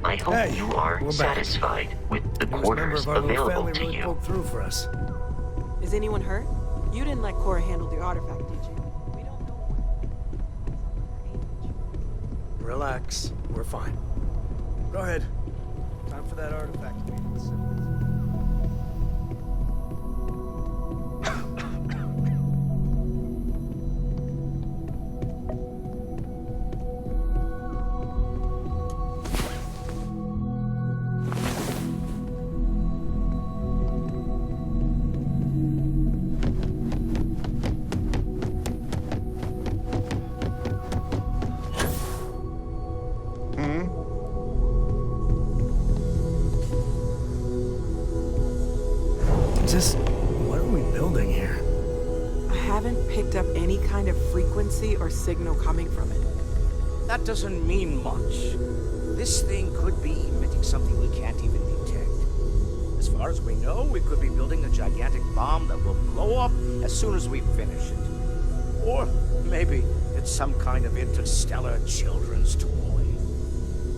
I hope Hey, you are we're back. satisfied with the Newest member quarters of our little available family to really you. pulled through for us. Is anyone hurt? You didn't let Cora handle the artifact, did you? We don't know what Relax. We're fine. Go ahead. Time for that artifact to be assembled. Just what are we building here? I haven't picked up any kind of frequency or signal coming from it. That doesn't mean much. This thing could be emitting something we can't even detect. As far as we know, we could be building a gigantic bomb that will blow up as soon as we finish it. Or maybe it's some kind of interstellar children's toy.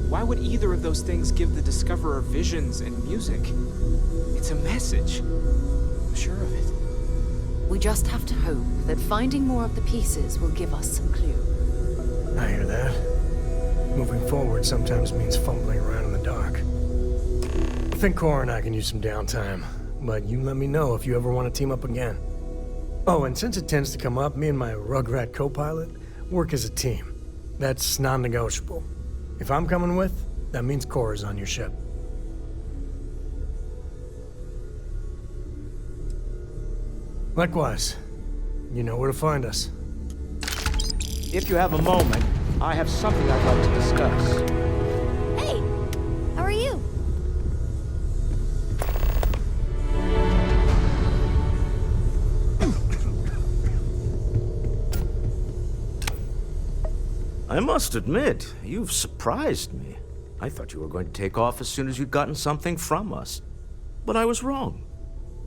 Why would either of those things give the Discoverer visions and music? It's a message. I'm sure of it. We just have to hope that finding more of the pieces will give us some clue. I hear that. Moving forward sometimes means fumbling around in the dark. I think Cora and I can use some downtime, but you let me know if you ever want to team up again. Oh, and since it tends to come up, me and my Rugrat co-pilot work as a team. That's non-negotiable. If I'm coming with, that means Cora's on your ship. Likewise, you know where to find us. If you have a moment, I have something I'd like to discuss. Hey! How are you? I must admit, you've surprised me. I thought you were going to take off as soon as you'd gotten something from us. But I was wrong.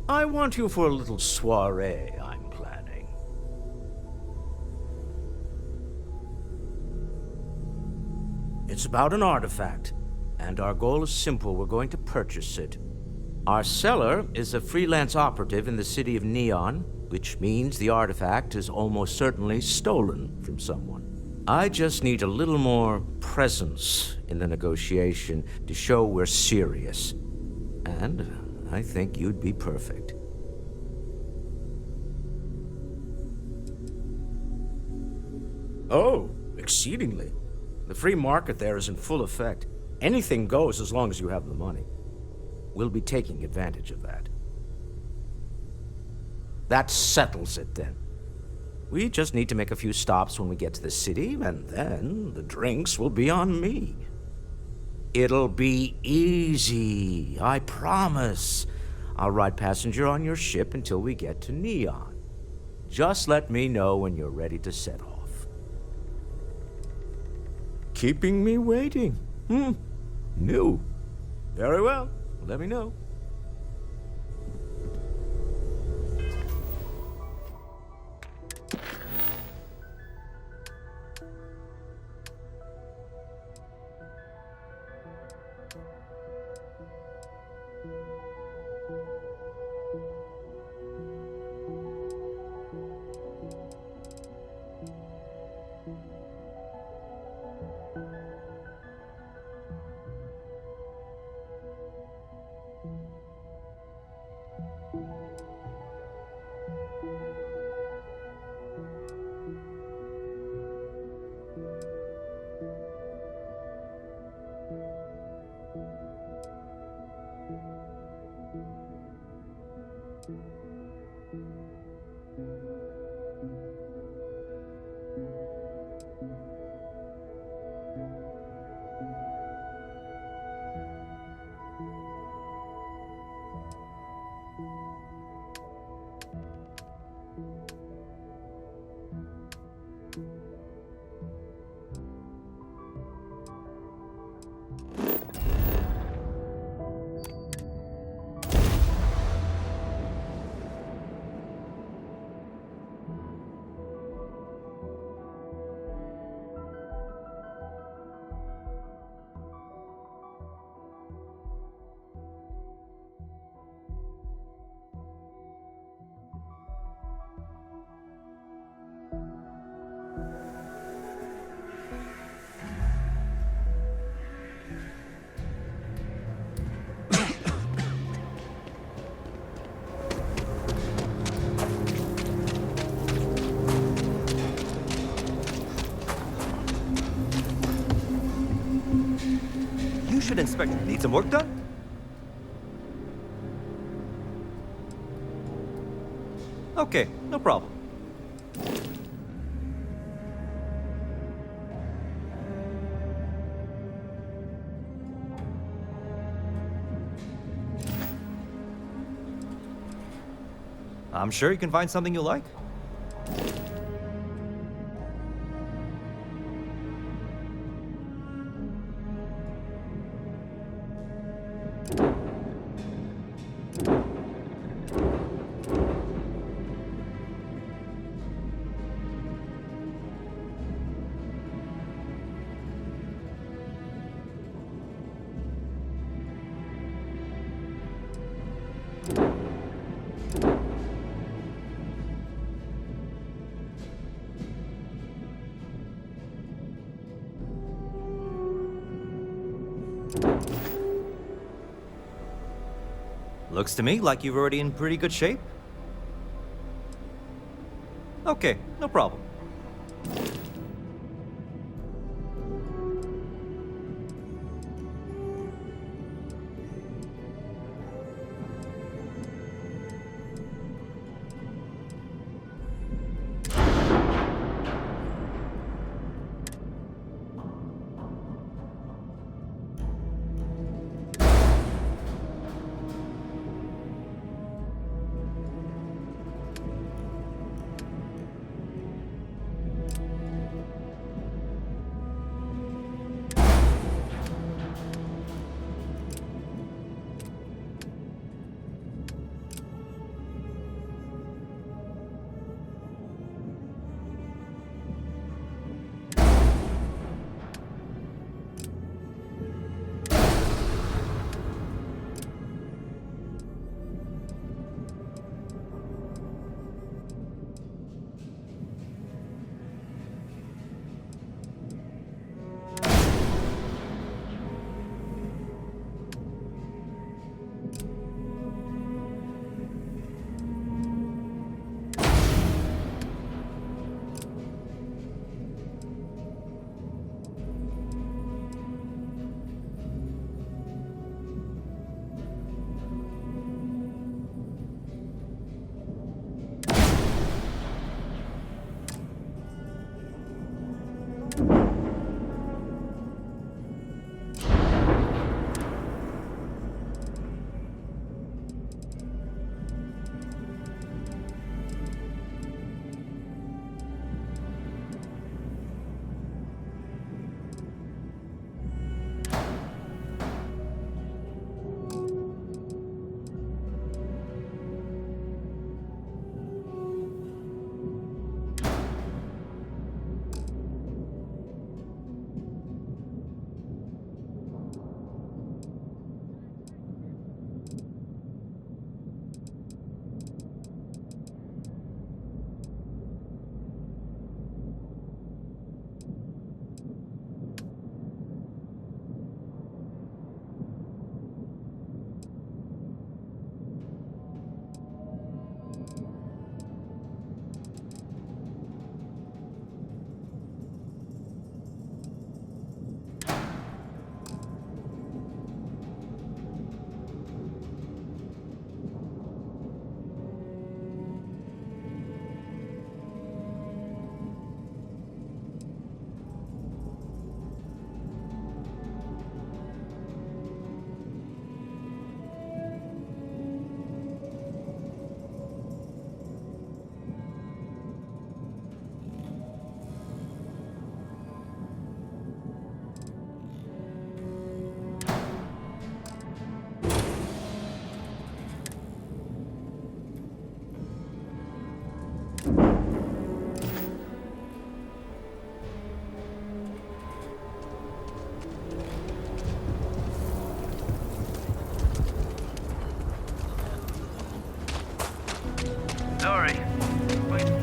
I want you for a little soiree I'm planning. It's about an artifact, and our goal is simple. We're going to purchase it. Our seller is a freelance operative in the city of Neon, which means the artifact is almost certainly stolen from someone. I just need a little more presence in the negotiation to show we're serious. And I think you'd be perfect. Oh, exceedingly. The free market there is in full effect. Anything goes as long as you have the money. We'll be taking advantage of that. That settles it then. We just need to make a few stops when we get to the city, and then the drinks will be on me. It'll be easy, I promise. I'll ride passenger on your ship until we get to Neon. Just let me know when you're ready to set off. Keeping me waiting? New. Very well. Let me know. should, Inspector. Need some work done? Okay, no problem. I'm sure you can find something you like. Looks to me like you're already in pretty good shape. Okay, no problem. Sorry. Wait.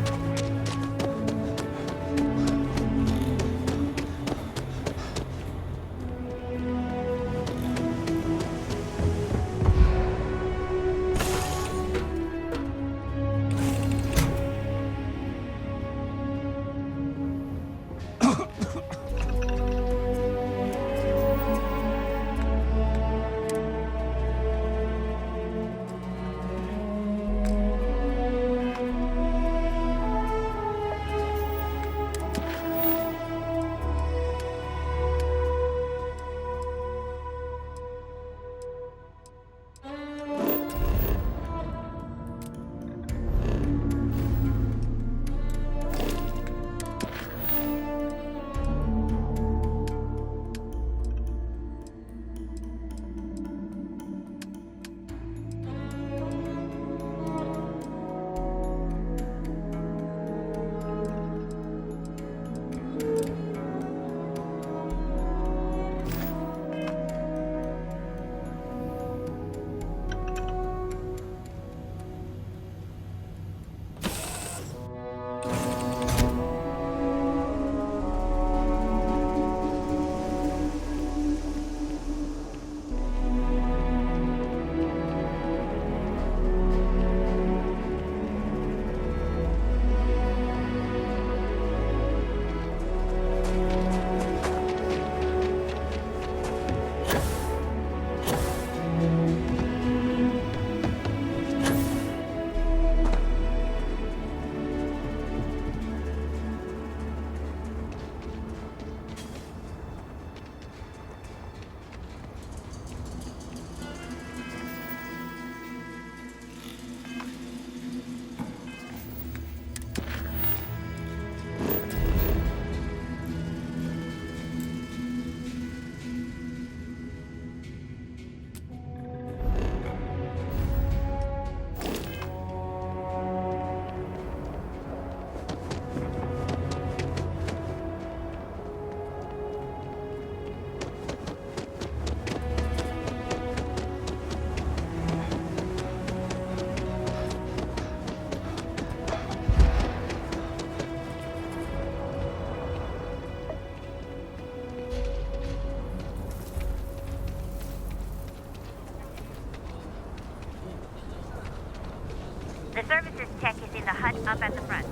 The services tech is in the hut up at the front.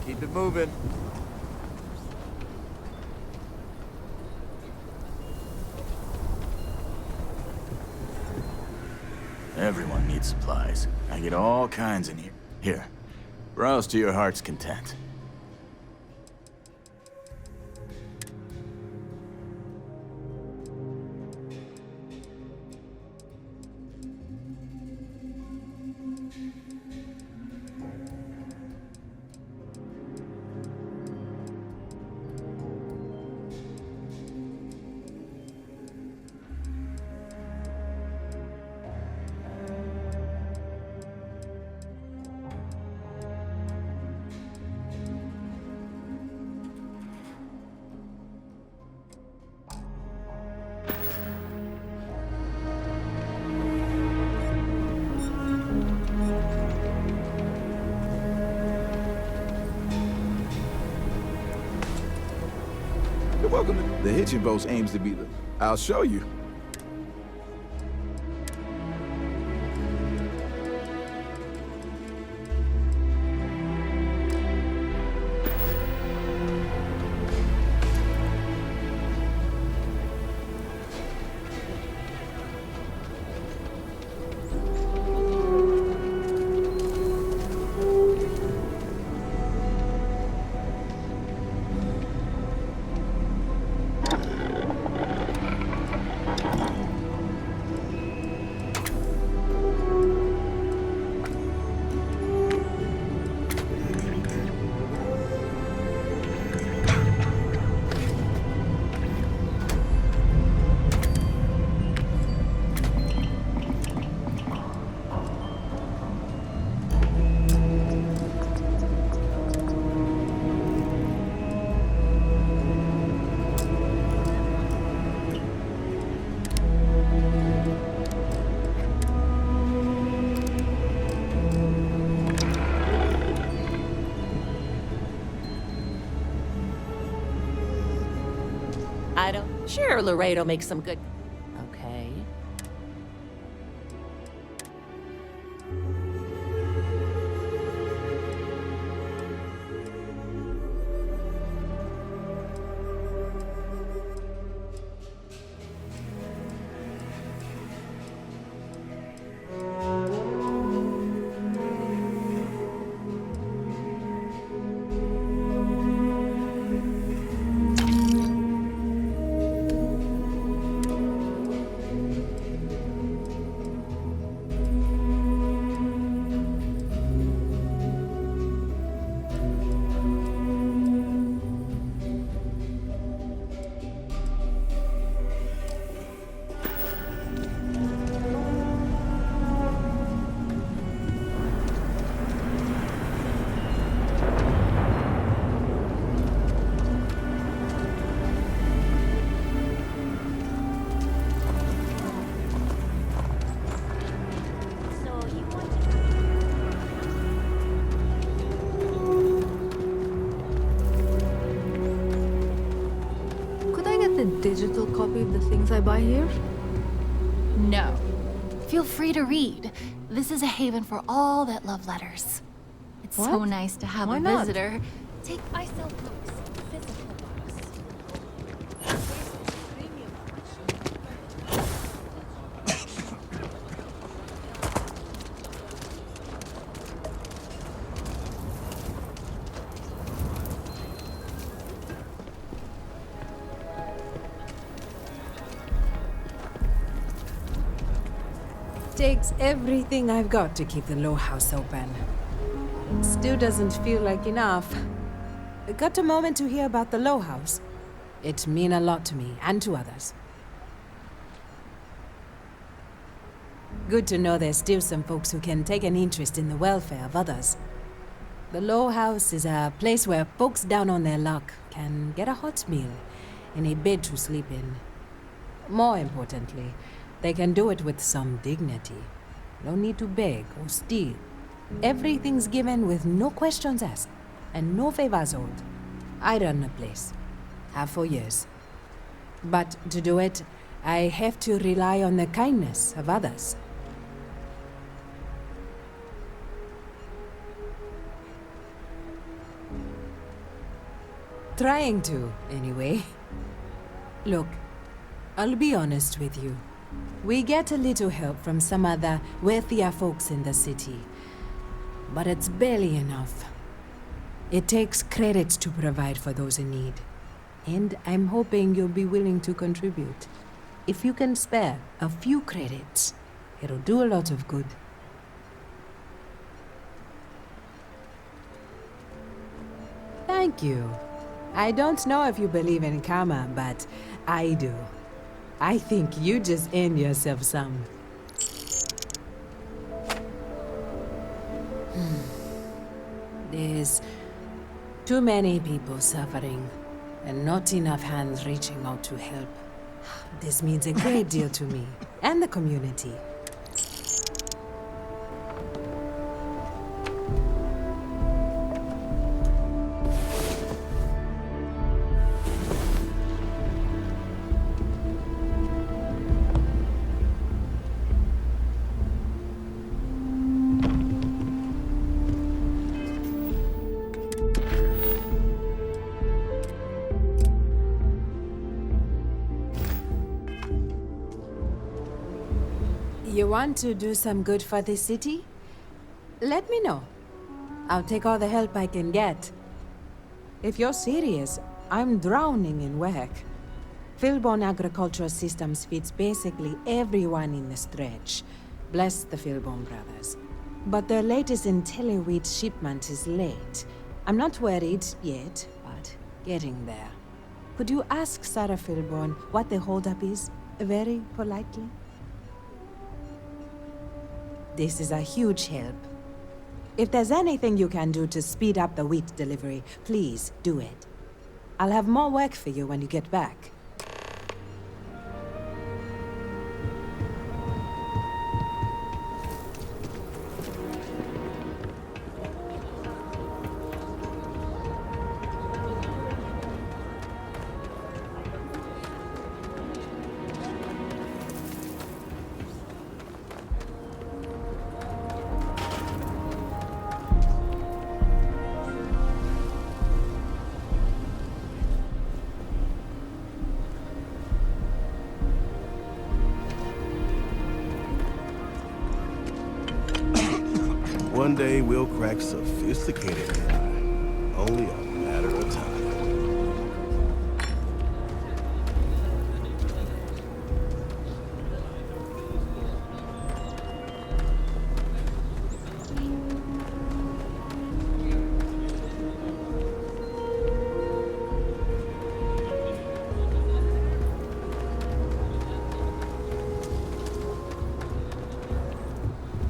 Keep it moving. Everyone needs supplies. I get all kinds in here. Here, browse to your heart's content. You're welcome. The hitching post aims to be the... I'll show you. I don't... Sure, Laredo makes some good... Okay. Digital copy of the things I buy here? No. Feel free to read. This is a haven for all that love letters. It's so What? nice to have Why a not? visitor. I sell books, physical books. Takes everything I've got to keep the low house open. Still doesn't feel like enough. Got a moment to hear about the low house? It mean a lot to me and to others. Good to know there's still some folks who can take an interest in the welfare of others. The low house is a place where folks down on their luck can get a hot meal and a bed to sleep in. More importantly, they can do it with some dignity. No need to beg or steal. Everything's given with no questions asked, and no favors owed. I run the place. Have for years. But to do it, I have to rely on the kindness of others. Trying to, anyway. Look, I'll be honest with you. We get a little help from some other wealthier folks in the city, but it's barely enough. It takes credits to provide for those in need, and I'm hoping you'll be willing to contribute. If you can spare a few credits, it'll do a lot of good. Thank you. I don't know if you believe in karma, but I do. I think you just earned yourself some. There's too many people suffering, and not enough hands reaching out to help. This means a great deal to me, and the community. You want to do some good for the city? Let me know. I'll take all the help I can get. If you're serious, I'm drowning in work. Philbone Agricultural Systems feeds basically everyone in the stretch. Bless the Philbone brothers. But their latest IntelliWheat shipment is late. I'm not worried yet, but getting there. Could you ask Sarah Philbone what the holdup is? Very politely? This is a huge help. If there's anything you can do to speed up the wheat delivery, please do it. I'll have more work for you when you get back. One day we'll crack sophisticated AI. Only a matter of time.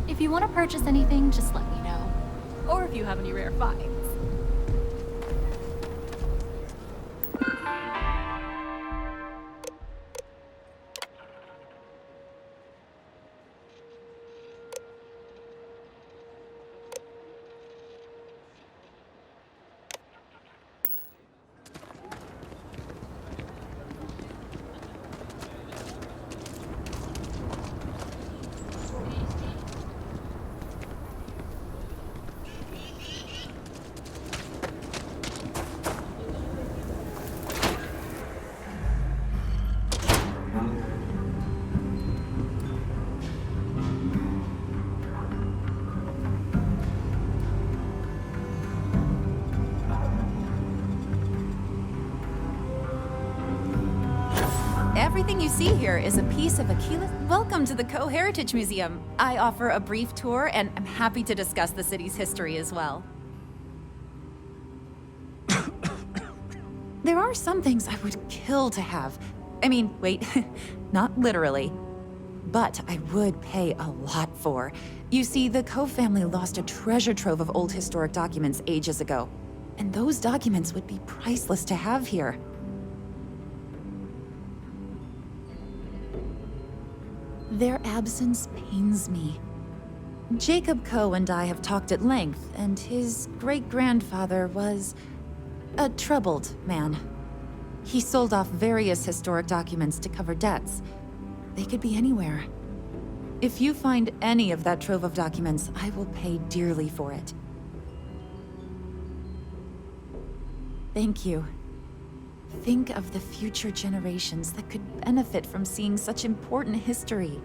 If you want to purchase anything, just let me know. Or if you have any rare finds. Everything you see here is a piece of Akila's. Welcome to the Co-Heritage Museum. I offer a brief tour, and I'm happy to discuss the city's history as well. There are some things I would kill to have. I mean, wait, not literally. But I would pay a lot for. You see, the Coe family lost a treasure trove of old historic documents ages ago. And those documents would be priceless to have here. Their absence pains me. Jacob Coe and I have talked at length, and his great-grandfather was a troubled man. He sold off various historic documents to cover debts. They could be anywhere. If you find any of that trove of documents, I will pay dearly for it. Thank you. Think of the future generations that could benefit from seeing such important history.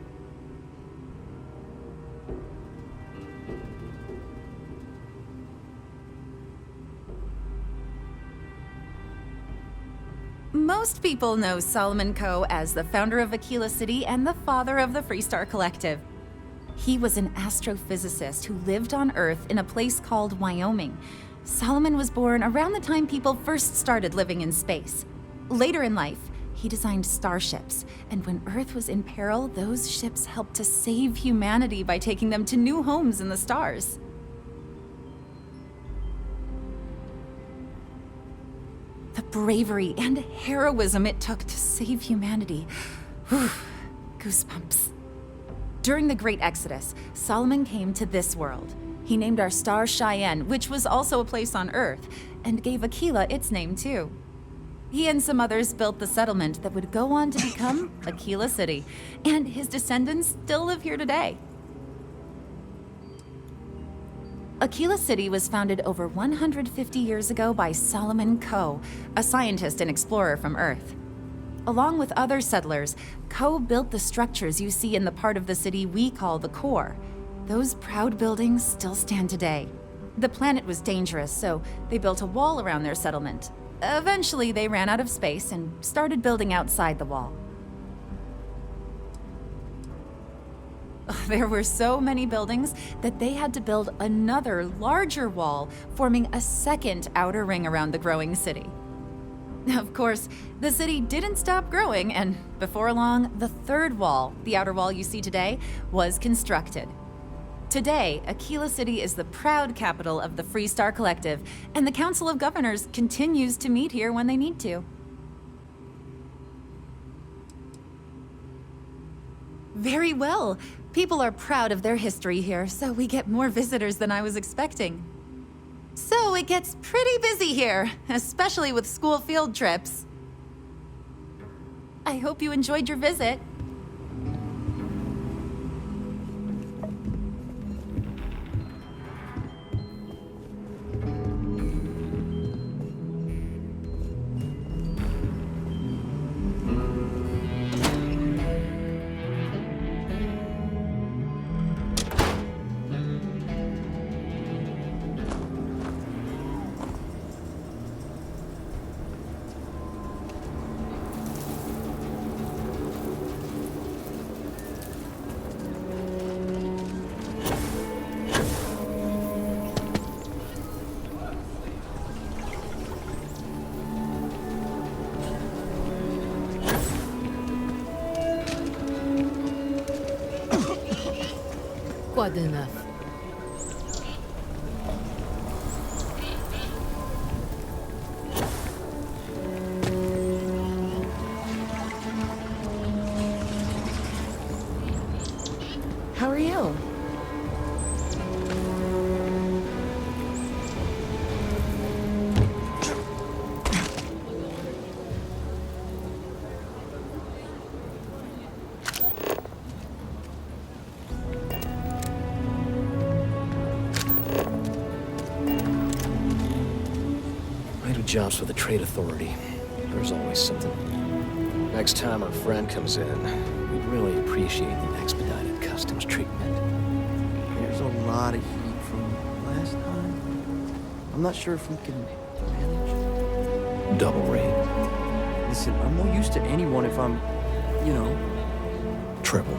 Most people know Solomon Coe as the founder of Aquila City and the father of the Freestar Collective. He was an astrophysicist who lived on Earth in a place called Wyoming. Solomon was born around the time people first started living in space. Later in life, he designed starships, and when Earth was in peril, those ships helped to save humanity by taking them to new homes in the stars. The bravery and heroism it took to save humanity. Whew, goosebumps. During the Great Exodus, Solomon came to this world. He named our star Cheyenne, which was also a place on Earth, and gave Aquila its name too. He and some others built the settlement that would go on to become Aquila City, and his descendants still live here today. Aquila City was founded over 150 years ago by Solomon Coe, a scientist and explorer from Earth. Along with other settlers, Coe built the structures you see in the part of the city we call the core. Those proud buildings still stand today. The planet was dangerous, so they built a wall around their settlement. Eventually, they ran out of space and started building outside the wall. There were so many buildings that they had to build another, larger wall, forming a second outer ring around the growing city. Of course, the city didn't stop growing, and before long, the third wall, the outer wall you see today, was constructed. Today, Aquila City is the proud capital of the Freestar Collective, and the Council of Governors continues to meet here when they need to. Very well. People are proud of their history here, so we get more visitors than I was expecting. So it gets pretty busy here, especially with school field trips. I hope you enjoyed your visit. Quite enough. How are you? Jobs for the Trade Authority. There's always something. Next time our friend comes in, we'd really appreciate the expedited customs treatment. There's a lot of heat from last time. I'm not sure if we can manage. Double rate. Listen, I'm more used to anyone if I'm, you know... Triple.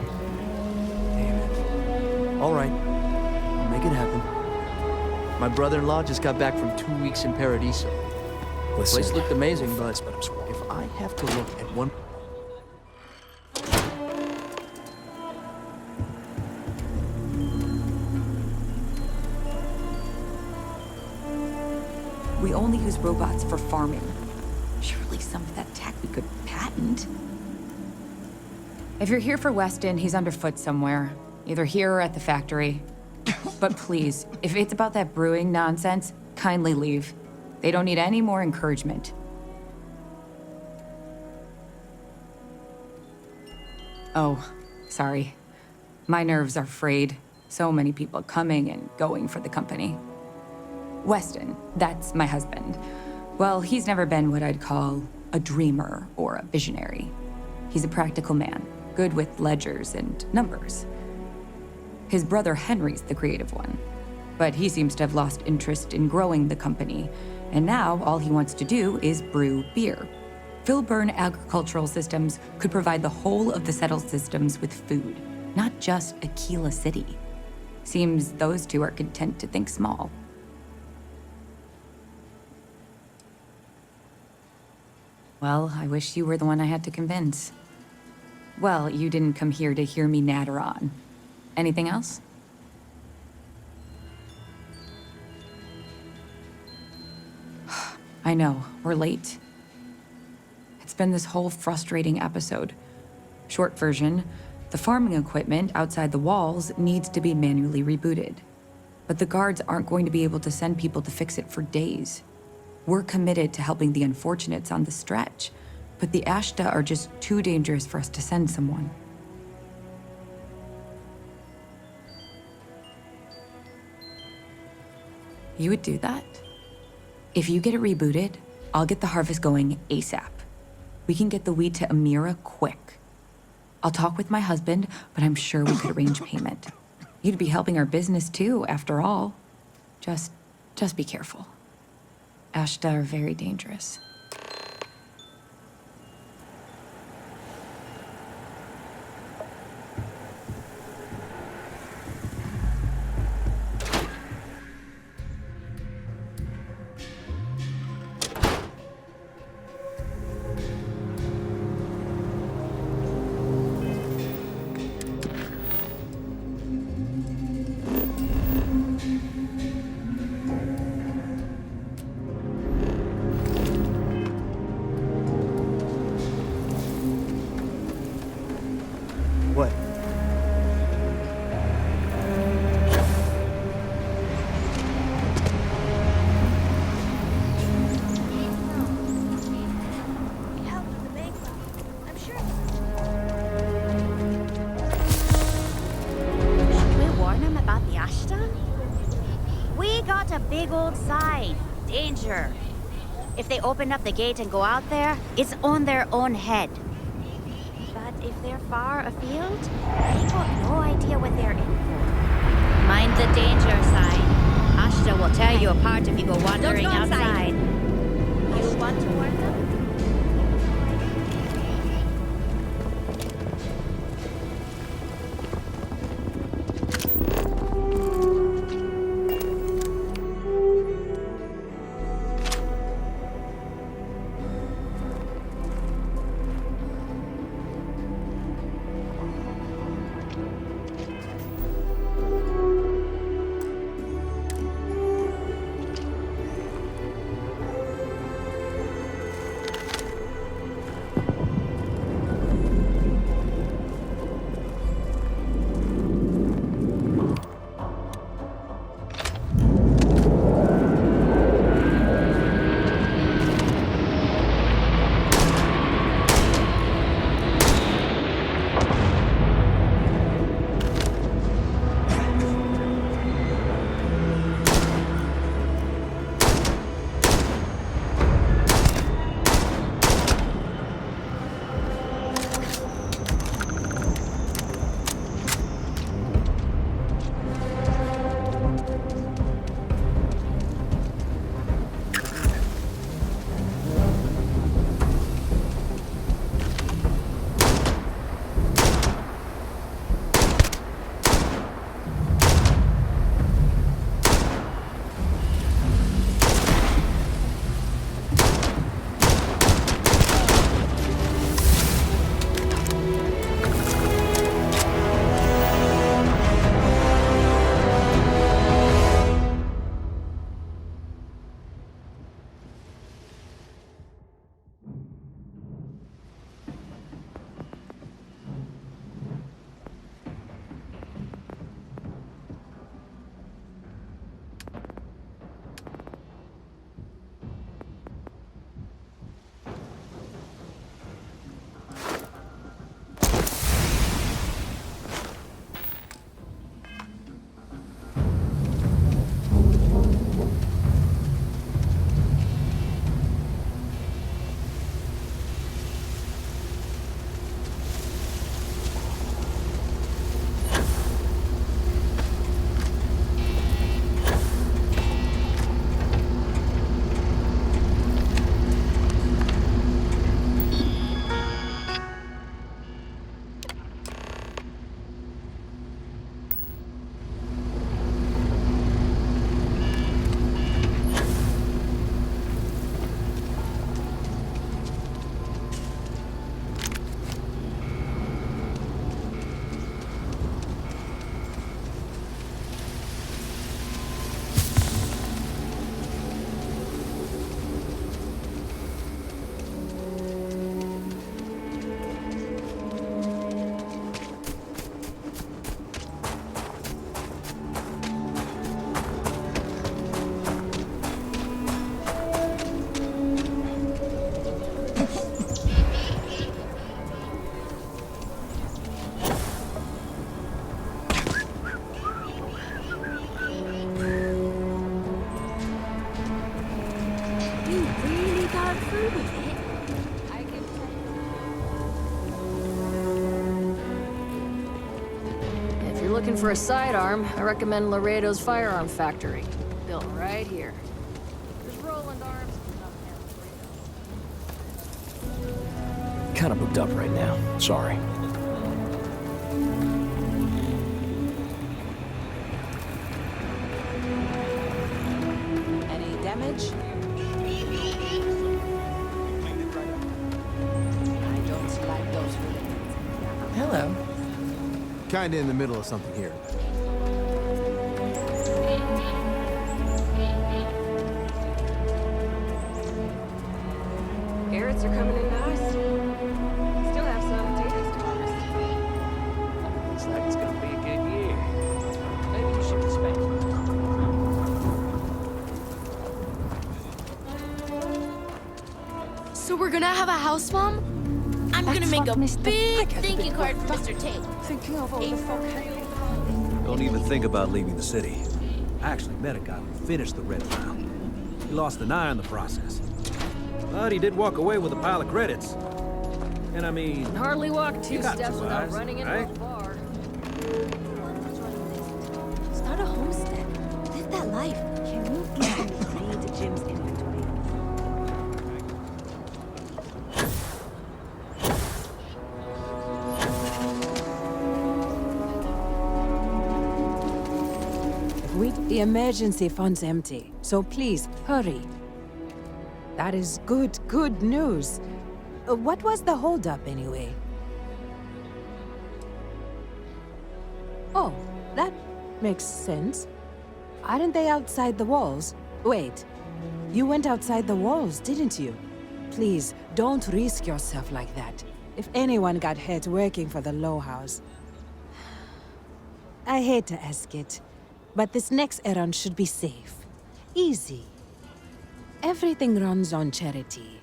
Damn it. All right. I'll make it happen. My brother-in-law just got back from 2 weeks in Paradiso. The place looked amazing, but if I have to look at one... We only use robots for farming. Surely some of that tech we could patent. If you're here for Weston, he's underfoot somewhere. Either here or at the factory. But please, if it's about that brewing nonsense, kindly leave. They don't need any more encouragement. Oh, sorry. My nerves are frayed. So many people coming and going for the company. Weston, that's my husband. Well, he's never been what I'd call a dreamer or a visionary. He's a practical man, good with ledgers and numbers. His brother Henry's the creative one, but he seems to have lost interest in growing the company, and now all he wants to do is brew beer. Filburn Agricultural Systems could provide the whole of the settled systems with food, not just Aquila City. Seems those two are content to think small. Well, I wish you were the one I had to convince. Well, you didn't come here to hear me natter on. Anything else? I know, we're late. It's been this whole frustrating episode. Short version, the farming equipment outside the walls needs to be manually rebooted. But the guards aren't going to be able to send people to fix it for days. We're committed to helping the unfortunates on the stretch, but the Ashta are just too dangerous for us to send someone. You would do that? If you get it rebooted, I'll get the harvest going ASAP. We can get the wheat to Amira quick. I'll talk with my husband, but I'm sure we could arrange payment. You'd be helping our business too, after all. Just be careful. Ashta are very dangerous. What? Should we warn them about the Ashta? We got a big old sign. Danger. If they open up the gate and go out there, it's on their own head. But if they're far afield, they got no idea what they're in for. Mind the danger sign. Ashta will tear you apart if you go wandering outside. You want to warn them? looking for a sidearm, I recommend Laredo's Firearm Factory. Built right here. There's Roland Arms. Kinda booked up right now. Sorry. Any damage? I don't like those feelings. Hello. Kinda in the middle of something here. Carrots are coming in nice. Still have some potatoes to harvest. Looks like it's gonna be a good year. Maybe you should expect. So we're gonna have a house, Mom? I'm gonna make a big thank you card for Mr. Tate. Thinking of all the fucking... Don't even think about leaving the city. I actually met a guy who finished the Red Mile. He lost an eye in the process. But he did walk away with a pile of credits. And I mean... Can hardly walk two you got steps two without eyes, running into right? a bar. Start a homestead. Live that life. Can you easily read Jim's inventory? The emergency fund's empty, so please, hurry. That is good news. What was the holdup, anyway? Oh, that makes sense. Aren't they outside the walls? Wait, you went outside the walls, didn't you? Please, don't risk yourself like that. If anyone got hurt working for the Low House. I hate to ask it, but this next errand should be safe. Easy. Everything runs on charity.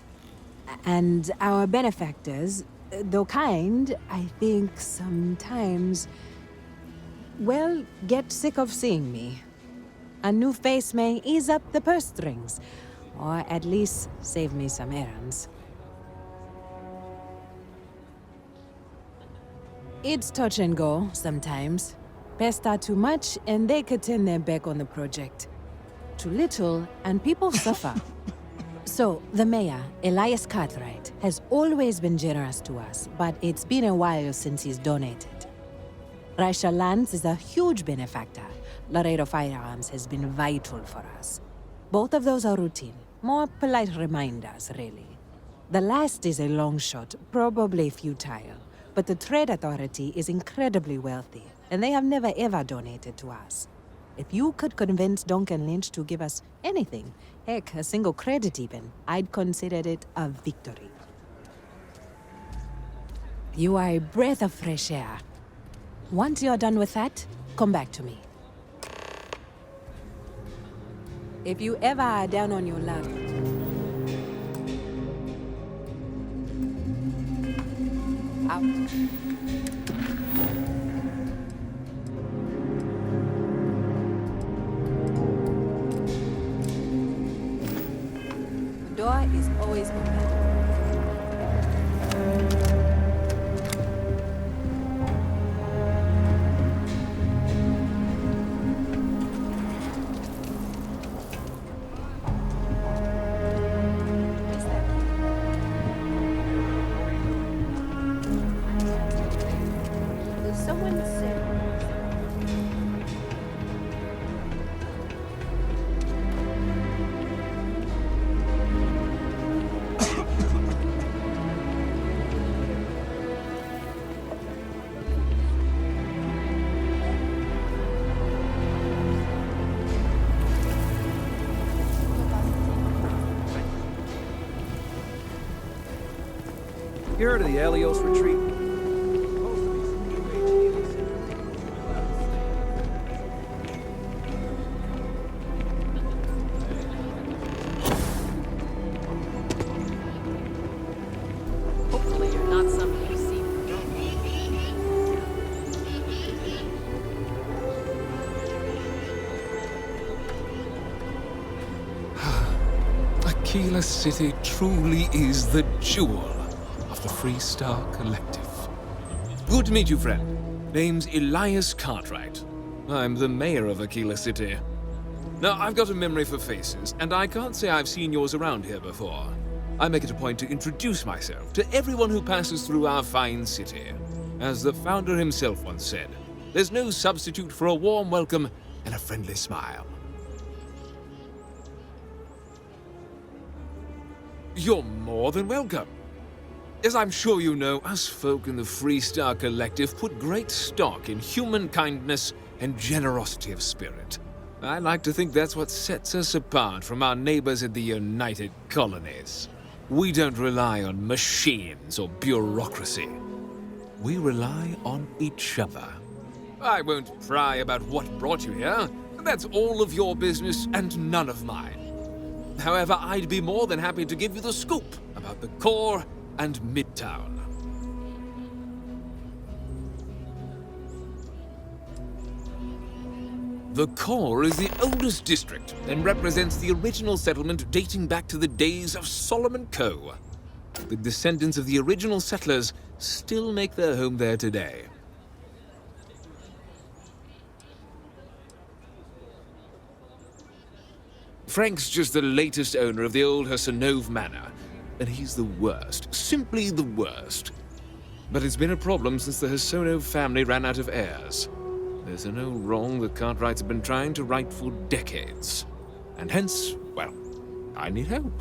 And our benefactors, though kind, I think sometimes, well, get sick of seeing me. A new face may ease up the purse strings, or at least save me some errands. It's touch and go sometimes. Pester too much, and they could turn their back on the project. Too little, and people suffer. So, the mayor, Elias Cartwright, has always been generous to us, but it's been a while since he's donated. Raisha Lands is a huge benefactor. Laredo Firearms has been vital for us. Both of those are routine, more polite reminders, really. The last is a long shot, probably futile, but the Trade Authority is incredibly wealthy, and they have never ever donated to us. If you could convince Duncan Lynch to give us anything, heck, a single credit even, I'd consider it a victory. You are a breath of fresh air. Once you're done with that, come back to me. If you ever are down on your luck, out. The door is always open. Someone said... Here to the Elios retreat. Hopefully you're not somebody you see. Aquila City truly is the jewel of the Free Star Collective. Good to meet you, friend. Name's Elias Cartwright. I'm the mayor of Aquila City. Now, I've got a memory for faces, and I can't say I've seen yours around here before. I make it a point to introduce myself to everyone who passes through our fine city. As the founder himself once said, there's no substitute for a warm welcome and a friendly smile. You're more than welcome. As I'm sure you know, us folk in the Freestar Collective put great stock in human kindness and generosity of spirit. I like to think that's what sets us apart from our neighbors in the United Colonies. We don't rely on machines or bureaucracy. We rely on each other. I won't pry about what brought you here. That's all of your business and none of mine. However, I'd be more than happy to give you the scoop about the core and Midtown. The core is the oldest district and represents the original settlement dating back to the days of Solomon Coe. The descendants of the original settlers still make their home there today. Frank's just the latest owner of the old Hassanove Manor, and he's the worst, simply the worst. But it's been a problem since the Hassanove family ran out of heirs. There's no wrong the Cartwrights have been trying to right for decades. And hence, well, I need help.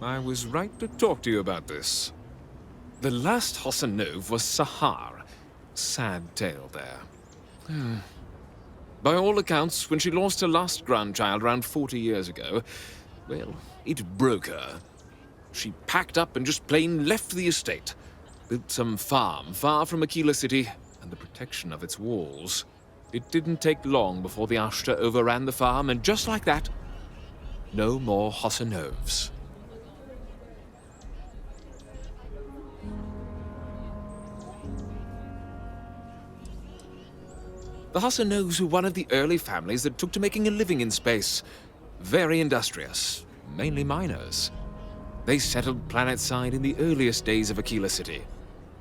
I was right to talk to you about this. The last Hassanove was Sahar. Sad tale there. By all accounts, when she lost her last grandchild around 40 years ago, well, it broke her. She packed up and just plain left the estate. Built some farm far from Aquila City and the protection of its walls. It didn't take long before the Ashta overran the farm, and just like that, no more Hassanoves. The Hassanoves were one of the early families that took to making a living in space. Very industrious, mainly miners. They settled planetside in the earliest days of Aquila City.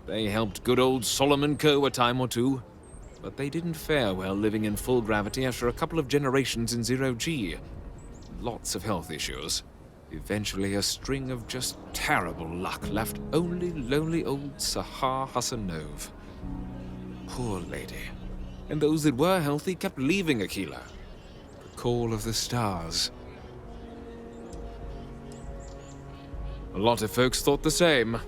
They helped good old Solomon Coe a time or two, but they didn't fare well living in full gravity after a couple of generations in zero-G. Lots of health issues. Eventually, a string of just terrible luck left only lonely old Sahar Hassanove. Poor lady. And those that were healthy kept leaving Aquila. The call of the stars. A lot of folks thought the same.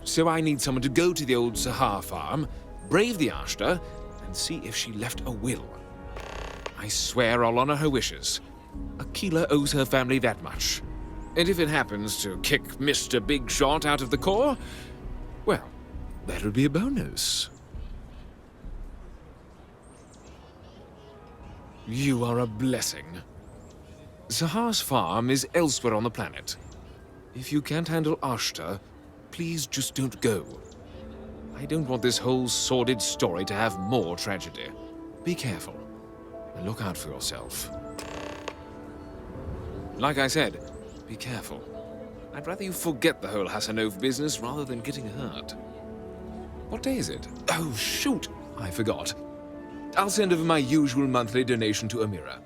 So I need someone to go to the old Sahar farm, brave the Ashta, and see if she left a will. I swear I'll honor her wishes. Aquila owes her family that much. And if it happens to kick Mr. Big Shot out of the core, well, that'll be a bonus. You are a blessing. Sahar's farm is elsewhere on the planet. If you can't handle Ashta, please just don't go. I don't want this whole sordid story to have more tragedy. Be careful, and look out for yourself. Like I said, be careful. I'd rather you forget the whole Hassanove business rather than getting hurt. What day is it? Oh, shoot! I forgot. I'll send over my usual monthly donation to Amira.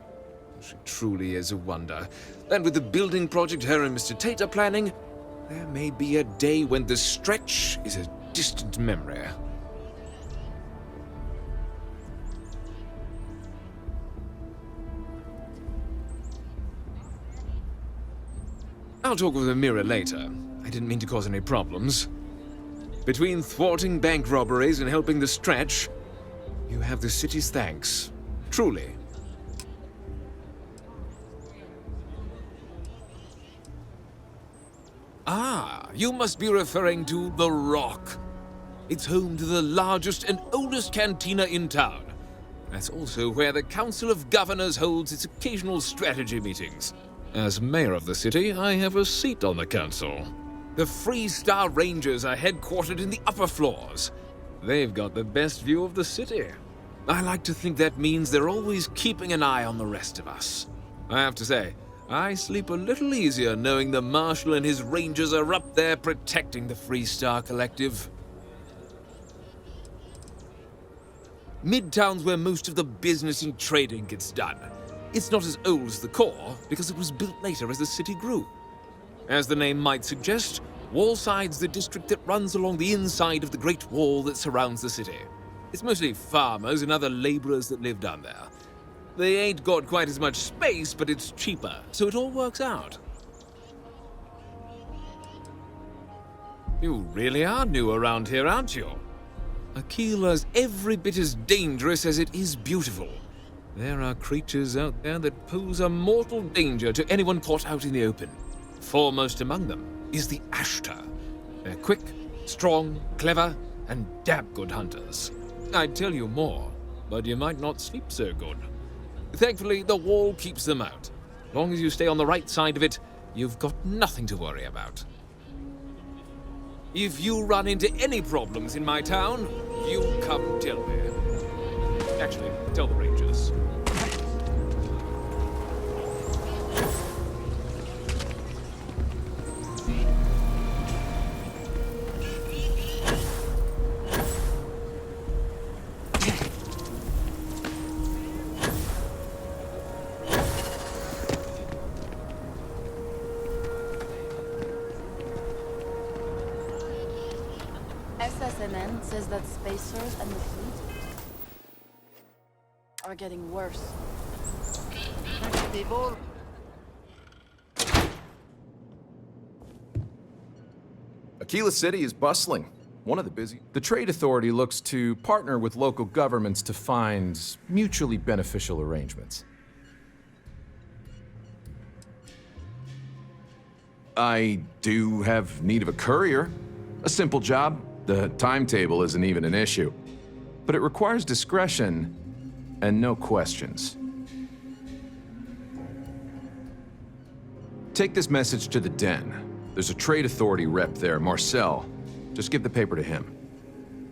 She truly is a wonder. And with the building project her and Mr. Tate are planning, there may be a day when the stretch is a distant memory. I'll talk with Amira later. I didn't mean to cause any problems. Between thwarting bank robberies and helping the stretch, you have the city's thanks. Truly. Ah, you must be referring to The Rock. It's home to the largest and oldest cantina in town. That's also where the Council of Governors holds its occasional strategy meetings. As mayor of the city, I have a seat on the council. The Freestar Rangers are headquartered in the upper floors. They've got the best view of the city. I like to think that means they're always keeping an eye on the rest of us. I have to say, I sleep a little easier knowing the Marshal and his rangers are up there protecting the Freestar Collective. Midtown's where most of the business and trading gets done. It's not as old as the core, because it was built later as the city grew. As the name might suggest, Wallside's the district that runs along the inside of the Great Wall that surrounds the city. It's mostly farmers and other laborers that live down there. They ain't got quite as much space, but it's cheaper, so it all works out. You really are new around here, aren't you? Aquila's every bit as dangerous as it is beautiful. There are creatures out there that pose a mortal danger to anyone caught out in the open. Foremost among them is the Ashtar. They're quick, strong, clever, and damn good hunters. I'd tell you more, but you might not sleep so good. Thankfully, the wall keeps them out. Long as you stay on the right side of it, you've got nothing to worry about. If you run into any problems in my town, you come tell me. Actually, tell the Rangers. SSMN says that spacers and the fleet are getting worse. Aquila City is bustling. One of the busy. The Trade Authority looks to partner with local governments to find mutually beneficial arrangements. I do have need of a courier. A simple job. The timetable isn't even an issue. But it requires discretion and no questions. Take this message to the Den. There's a Trade Authority rep there, Marcel. Just give the paper to him.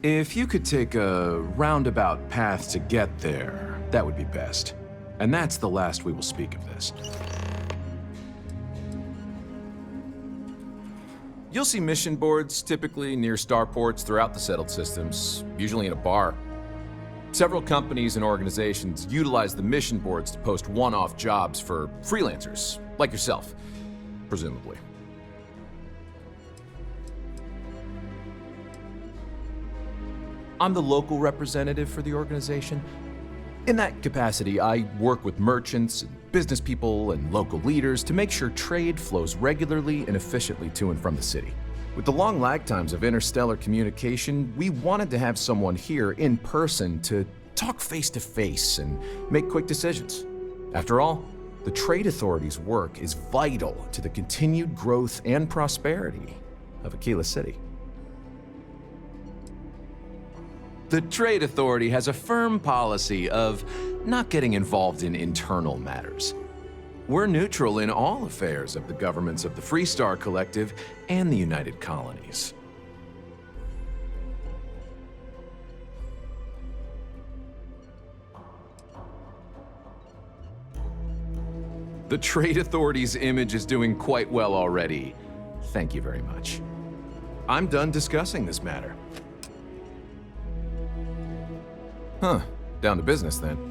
If you could take a roundabout path to get there, that would be best. And that's the last we will speak of this. You'll see mission boards, typically near starports throughout the settled systems, usually in a bar. Several companies and organizations utilize the mission boards to post one-off jobs for freelancers, like yourself, presumably. I'm the local representative for the organization. In that capacity, I work with merchants and business people and local leaders to make sure trade flows regularly and efficiently to and from the city. With the long lag times of interstellar communication, we wanted to have someone here in person to talk face to face and make quick decisions. After all, the Trade Authority's work is vital to the continued growth and prosperity of Aquila City. The Trade Authority has a firm policy of not getting involved in internal matters. We're neutral in all affairs of the governments of the Freestar Collective and the United Colonies. The Trade Authority's image is doing quite well already. Thank you very much. I'm done discussing this matter. Huh. Down to business, then.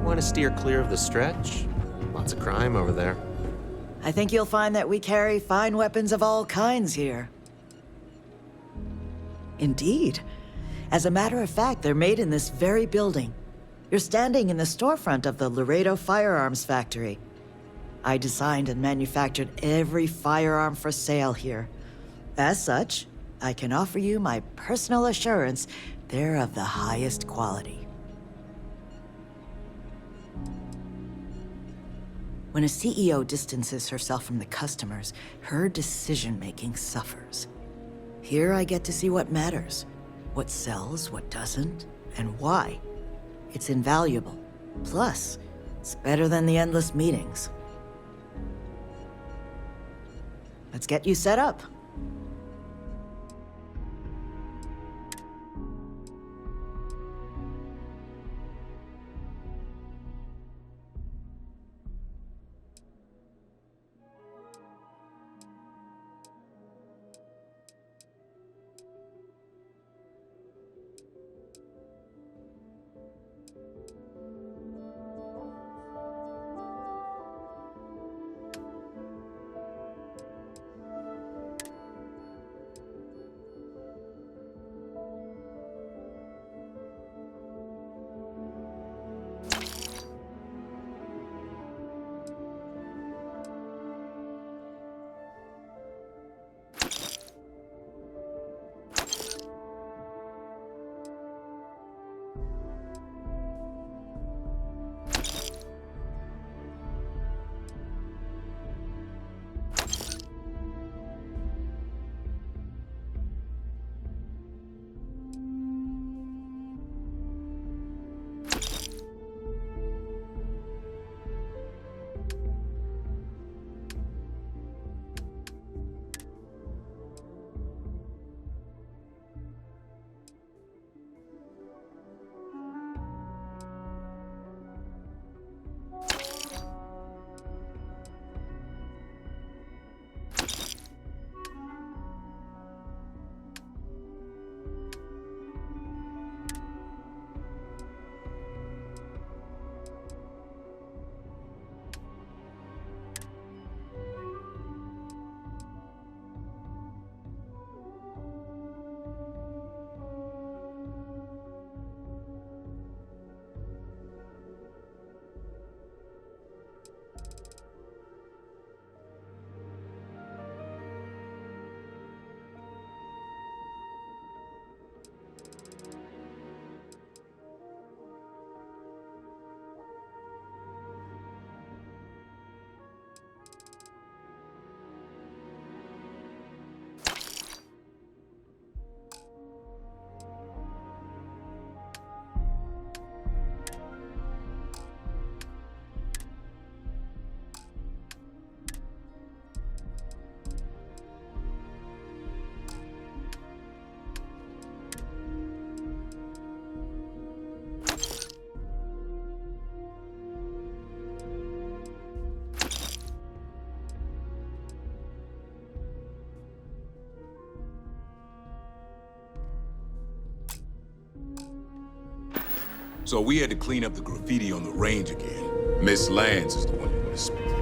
Want to steer clear of the stretch? Lots of crime over there. I think you'll find that we carry fine weapons of all kinds here. Indeed. As a matter of fact, they're made in this very building. You're standing in the storefront of the Laredo Firearms Factory. I designed and manufactured every firearm for sale here. As such, I can offer you my personal assurance they're of the highest quality. When a CEO distances herself from the customers, her decision-making suffers. Here I get to see what matters, what sells, what doesn't, and why. It's invaluable. Plus, it's better than the endless meetings. Let's get you set up. So we had to clean up the graffiti on the range again. Miss Lance is the one you want to speak to.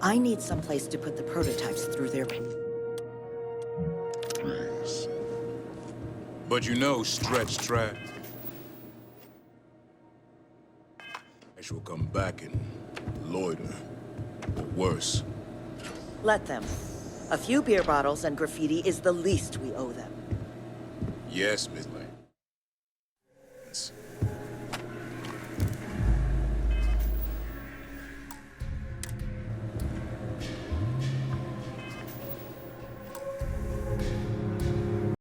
I need someplace to put the prototypes through their... But you know, Stretch Trap. She'll come back and loiter. Or worse. Let them. A few beer bottles and graffiti is the least we owe them. Yes, Miss Lane.